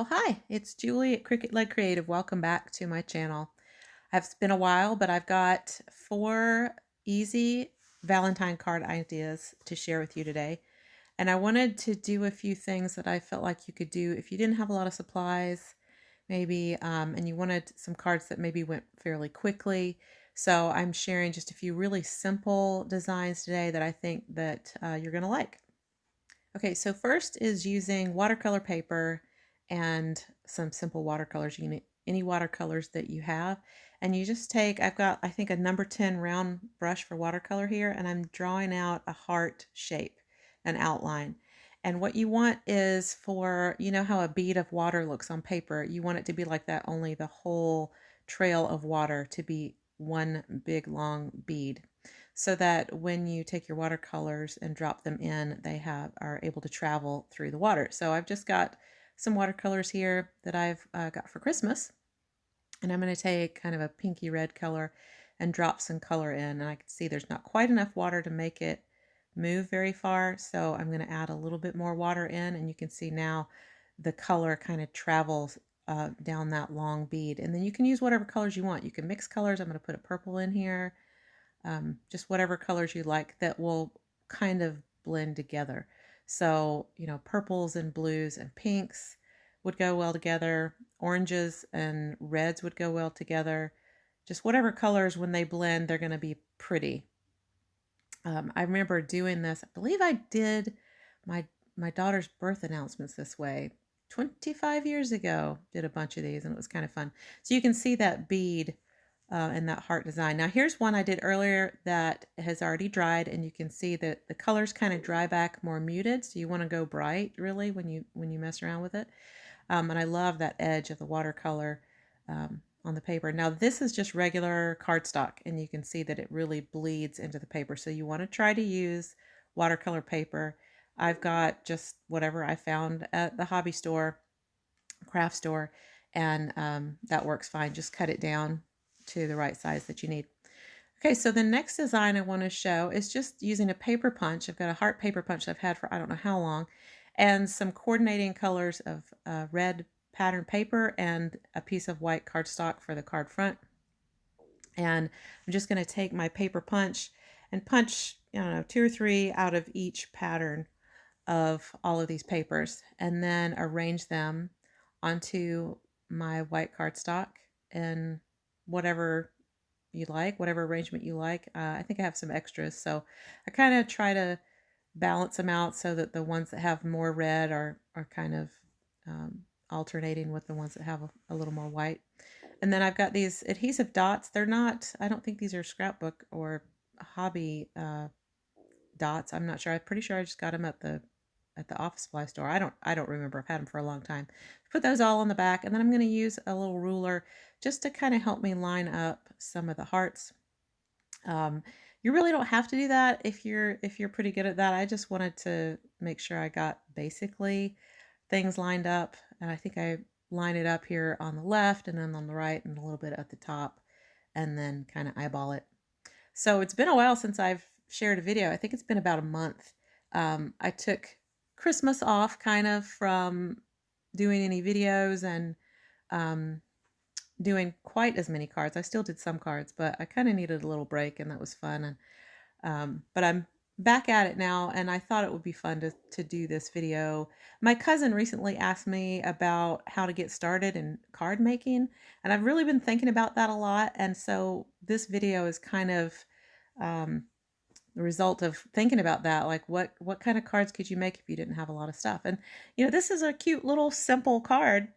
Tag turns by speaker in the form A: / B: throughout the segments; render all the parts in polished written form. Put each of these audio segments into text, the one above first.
A: Well, hi, it's Julie at Cricket Leg Creative. Welcome back to my channel. It's been a while, but I've got 4 easy Valentine card ideas to share with you today. And I wanted to do a few things that I felt like you could do if you didn't have a lot of supplies, maybe, and you wanted some cards that maybe went fairly quickly. So I'm sharing just a few really simple designs today that I think that you're going to like. Okay, so first is using watercolor paper and some simple watercolors. You can use any watercolors that you have. And you just take, I've got, I think, a number 10 round brush for watercolor here, and I'm drawing out a heart shape, an outline. And what you want is for, you know how a bead of water looks on paper, you want it to be like that, only the whole trail of water to be one big long bead, so that when you take your watercolors and drop them in, they are able to travel through the water. So I've just got some watercolors here that I've got for Christmas, and I'm going to take kind of a pinky red color and drop some color in. And I can see there's not quite enough water to make it move very far, so I'm going to add a little bit more water in, and you can see now the color kind of travels down that long bead. And then you can use whatever colors you want. You can mix colors. I'm going to put a purple in here, just whatever colors you like that will kind of blend together. So, you know, purples and blues and pinks would go well together. Oranges and reds would go well together. Just whatever colors, when they blend, they're going to be pretty. I remember doing this. I believe I did my daughter's birth announcements this way 25 years ago. Did a bunch of these, and it was kind of fun. So you can see that bead and that heart design. Now here's one I did earlier that has already dried, and you can see that the colors kind of dry back more muted. So you want to go bright really when you mess around with it. And I love that edge of the watercolor on the paper. Now this is just regular cardstock, and you can see that it really bleeds into the paper. So you want to try to use watercolor paper. I've got just whatever I found at the hobby store, craft store, and that works fine. Just cut it down to the right size that you need. Okay, so the next design I want to show is just using a paper punch. I've got a heart paper punch I've had for I don't know how long, and some coordinating colors of red pattern paper and a piece of white cardstock for the card front. And I'm just going to take my paper punch and punch, I don't know, 2 or 3 out of each pattern of all of these papers, and then arrange them onto my white cardstock in whatever you like, whatever arrangement you like. I think I have some extras, so I kind of try to balance them out so that the ones that have more red are kind of alternating with the ones that have a little more white. And then I've got these adhesive dots. They're not, I don't think these are scrapbook or hobby dots. I'm not sure. I'm pretty sure I just got them at the office supply store. I don't remember. I've had them for a long time. Put those all on the back, and then I'm going to use a little ruler just to kind of help me line up some of the hearts. You really don't have to do that if you're pretty good at that. I just wanted to make sure I got basically things lined up, and I think I line it up here on the left and then on the right and a little bit at the top, and then kind of eyeball it. So it's been a while since I've shared a video. I think it's been about a month. I took Christmas off kind of from doing any videos and doing quite as many cards. I still did some cards, but I kind of needed a little break, and that was fun. And but I'm back at it now, and I thought it would be fun to do this video. My cousin recently asked me about how to get started in card making, and I've really been thinking about that a lot. And so this video is kind of the result of thinking about that, like what kind of cards could you make if you didn't have a lot of stuff. And you know, this is a cute little simple card,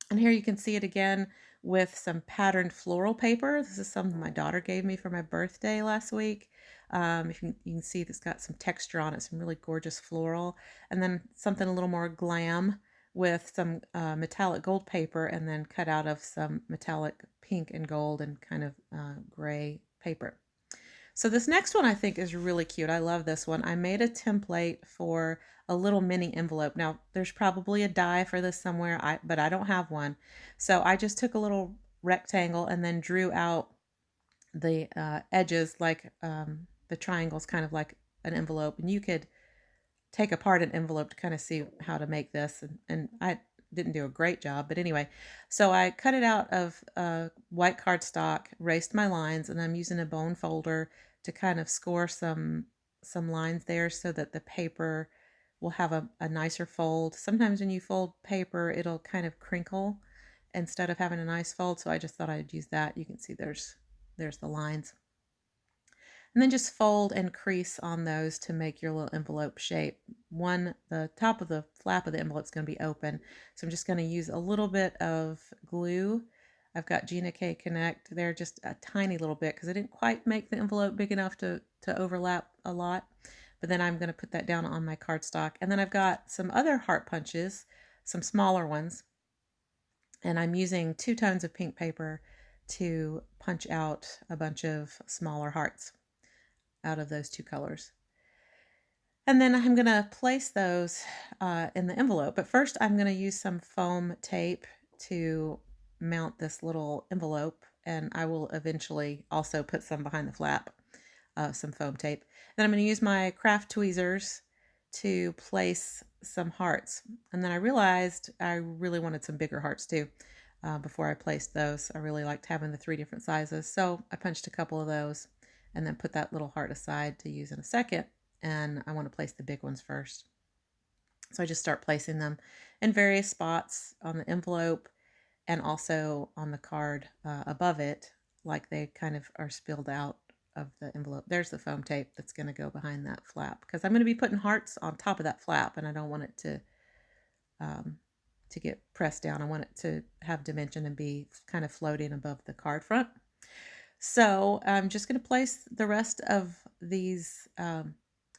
A: and here you can see it again with some patterned floral paper. This is something my daughter gave me for my birthday last week. If you can see it's got some texture on it, some really gorgeous floral, and then something a little more glam with some metallic gold paper, and then cut out of some metallic pink and gold and kind of gray paper. So this next one I think is really cute. I love this one. I made a template for a little mini envelope. Now there's probably a die for this somewhere, but I don't have one. So I just took a little rectangle and then drew out the edges like the triangles, kind of like an envelope. And you could take apart an envelope to kind of see how to make this. And didn't do a great job, but anyway. So I cut it out of white cardstock, erased my lines, and I'm using a bone folder to kind of score some lines there so that the paper will have a nicer fold. Sometimes when you fold paper, it'll kind of crinkle instead of having a nice fold, so I just thought I'd use that. You can see there's the lines. And then just fold and crease on those to make your little envelope shape. The top of the flap of the envelope is going to be open, so I'm just going to use a little bit of glue. I've got Gina K Connect there, just a tiny little bit because I didn't quite make the envelope big enough to overlap a lot. But then I'm going to put that down on my cardstock. And then I've got some other heart punches, some smaller ones, and I'm using 2 tones of pink paper to punch out a bunch of smaller hearts out of those 2 colors. And then I'm going to place those in the envelope. But first I'm going to use some foam tape to mount this little envelope, and I will eventually also put some behind the flap, some foam tape. Then I'm going to use my craft tweezers to place some hearts. And then I realized I really wanted some bigger hearts too. Before I placed those, I really liked having the 3 different sizes. So I punched a couple of those and then put that little heart aside to use in a second. And I want to place the big ones first. So I just start placing them in various spots on the envelope and also on the card above it, like they kind of are spilled out of the envelope. There's the foam tape that's going to go behind that flap, because I'm going to be putting hearts on top of that flap, and I don't want it to get pressed down. I want it to have dimension and be kind of floating above the card front. So I'm just going to place the rest of these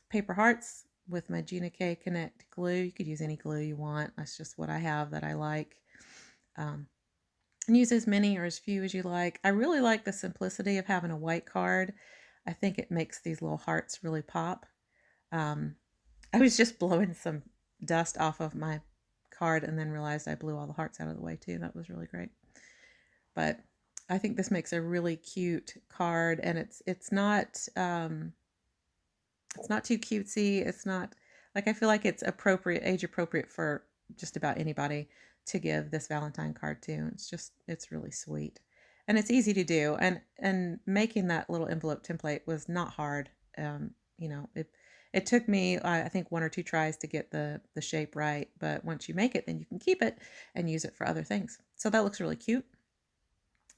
A: paper hearts with my Gina K Connect glue. You could use any glue you want. That's just what I have that I like. And use as many or as few as you like. I really like the simplicity of having a white card. I think it makes these little hearts really pop. I was just blowing some dust off of my card and then realized I blew all the hearts out of the way too. That was really great. But I think this makes a really cute card, and it's not too cutesy. It's not like, I feel like it's appropriate, age appropriate for just about anybody to give this Valentine card to. It's really sweet, and it's easy to do. And making that little envelope template was not hard. You know, it took me, I think, 1 or 2 tries to get the shape right, but once you make it, then you can keep it and use it for other things. So that looks really cute.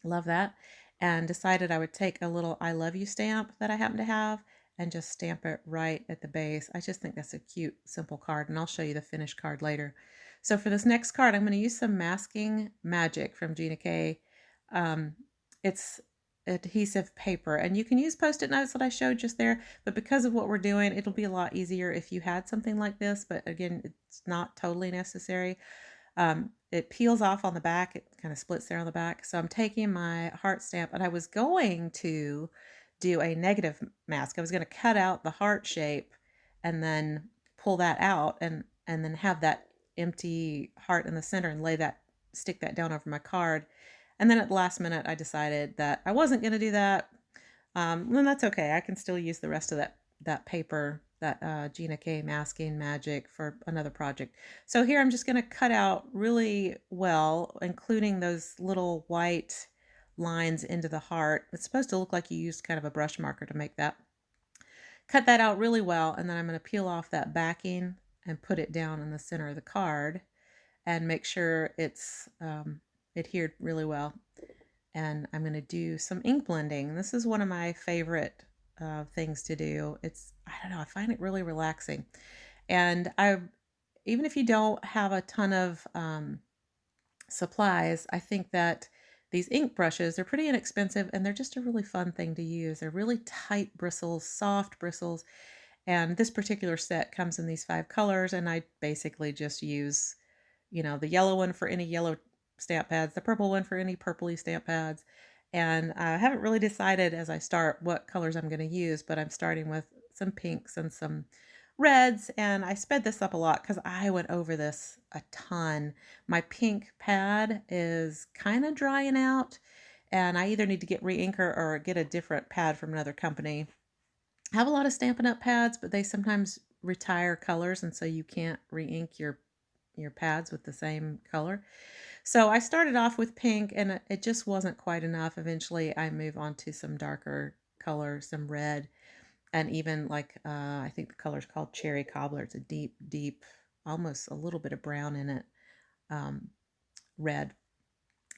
A: Love that. And decided I would take a little I love you stamp that I happen to have and just stamp it right at the base. I just think that's a cute, simple card, and I'll show you the finished card later. So for this next card, I'm going to use some masking magic from Gina K. It's adhesive paper, and you can use Post-it notes that I showed just there, but because of what we're doing, it'll be a lot easier if you had something like this, but again, it's not totally necessary. It peels off on the back. It kind of splits there on the back. So I'm taking my heart stamp, and I was going to do a negative mask. I was going to cut out the heart shape and then pull that out and then have that empty heart in the center and stick that down over my card. And then at the last minute, I decided that I wasn't going to do that. Then that's okay. I can still use the rest of that paper, that Gina K masking magic, for another project. So here I'm just going to cut out really well, including those little white lines into the heart. It's supposed to look like you used kind of a brush marker to make that. Cut that out really well, and then I'm going to peel off that backing and put it down in the center of the card and make sure it's adhered really well. And I'm going to do some ink blending. This is one of my favorite things to do. I don't know, I find it really relaxing. And even if you don't have a ton of supplies, I think that these ink brushes, they're pretty inexpensive, and they're just a really fun thing to use. They're really tight bristles, soft bristles. And this particular set comes in these 5 colors, and I basically just use, the yellow one for any yellow stamp pads, the purple one for any purpley stamp pads. And I haven't really decided as I start what colors I'm going to use, but I'm starting with some pinks and some reds, and I sped this up a lot because I went over this a ton. My pink pad is kind of drying out, and I either need to get re-inker or get a different pad from another company. I have a lot of Stampin' Up! Pads, but they sometimes retire colors, and so you can't re-ink your your pads with the same color. So I started off with pink and it just wasn't quite enough. Eventually I move on to some darker color, some red, and even like, I think the color's called Cherry Cobbler. It's a deep, deep, almost a little bit of brown in it, um, red.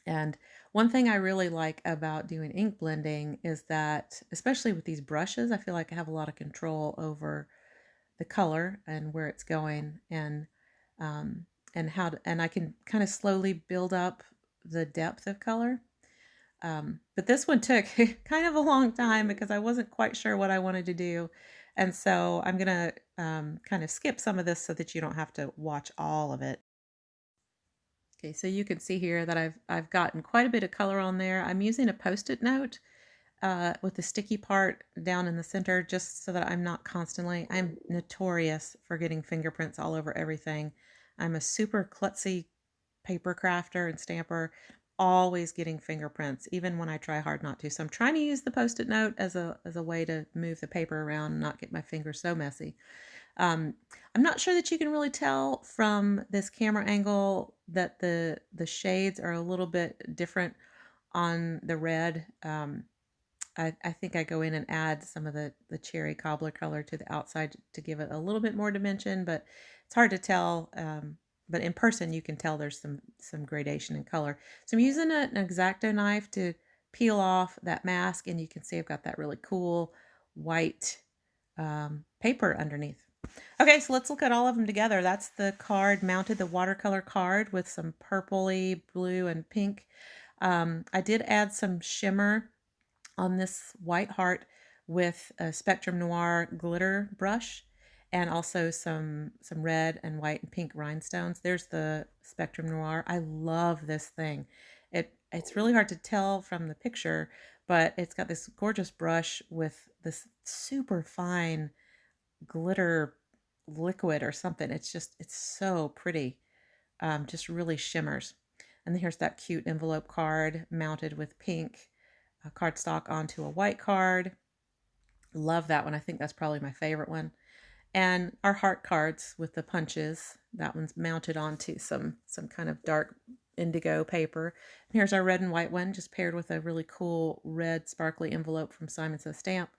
A: And one thing I really like about doing ink blending is that, especially with these brushes, I feel like I have a lot of control over the color and where it's going, um, and and I can kind of slowly build up the depth of color. But this one took kind of a long time because I wasn't quite sure what I wanted to do. And so I'm going to kind of skip some of this so that you don't have to watch all of it. Okay, so you can see here that I've gotten quite a bit of color on there. I'm using a Post-it note with the sticky part down in the center just so that I'm not constantly, I'm notorious for getting fingerprints all over everything. I'm a super klutzy paper crafter and stamper, always getting fingerprints, even when I try hard not to. So I'm trying to use the Post-it note as a way to move the paper around and not get my fingers so messy. Um, I'm not sure that you can really tell from this camera angle that the shades are a little bit different on the red. I think I go in and add some of the cherry cobbler color to the outside to give it a little bit more dimension, but it's hard to tell. But in person, you can tell there's some gradation in color. So I'm using an X-Acto knife to peel off that mask, and you can see I've got that really cool white paper underneath. Okay, so let's look at all of them together. That's the card mounted, the watercolor card with some purpley, blue, and pink. I did add some shimmer on this white heart with a Spectrum Noir glitter brush and also some red and white and pink rhinestones. There's the Spectrum Noir. I love this thing. It's really hard to tell from the picture, but it's got this gorgeous brush with this super fine glitter liquid or something. It's so pretty. Just really shimmers. And then here's that cute envelope card mounted with pink cardstock onto a white card. Love that one. I think that's probably my favorite one. And our heart cards with the punches. That one's mounted onto some kind of dark indigo paper. And here's our red and white one, just paired with a really cool red sparkly envelope from Simon Says Stamp.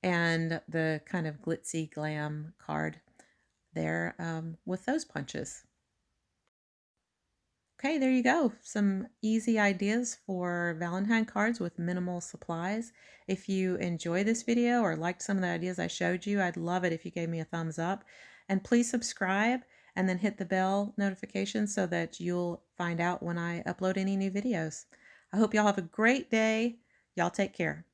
A: And the kind of glitzy glam card there with those punches. Okay, there you go. Some easy ideas for Valentine cards with minimal supplies. If you enjoy this video or liked some of the ideas I showed you, I'd love it if you gave me a thumbs up. And please subscribe and then hit the bell notification so that you'll find out when I upload any new videos. I hope y'all have a great day. Y'all take care.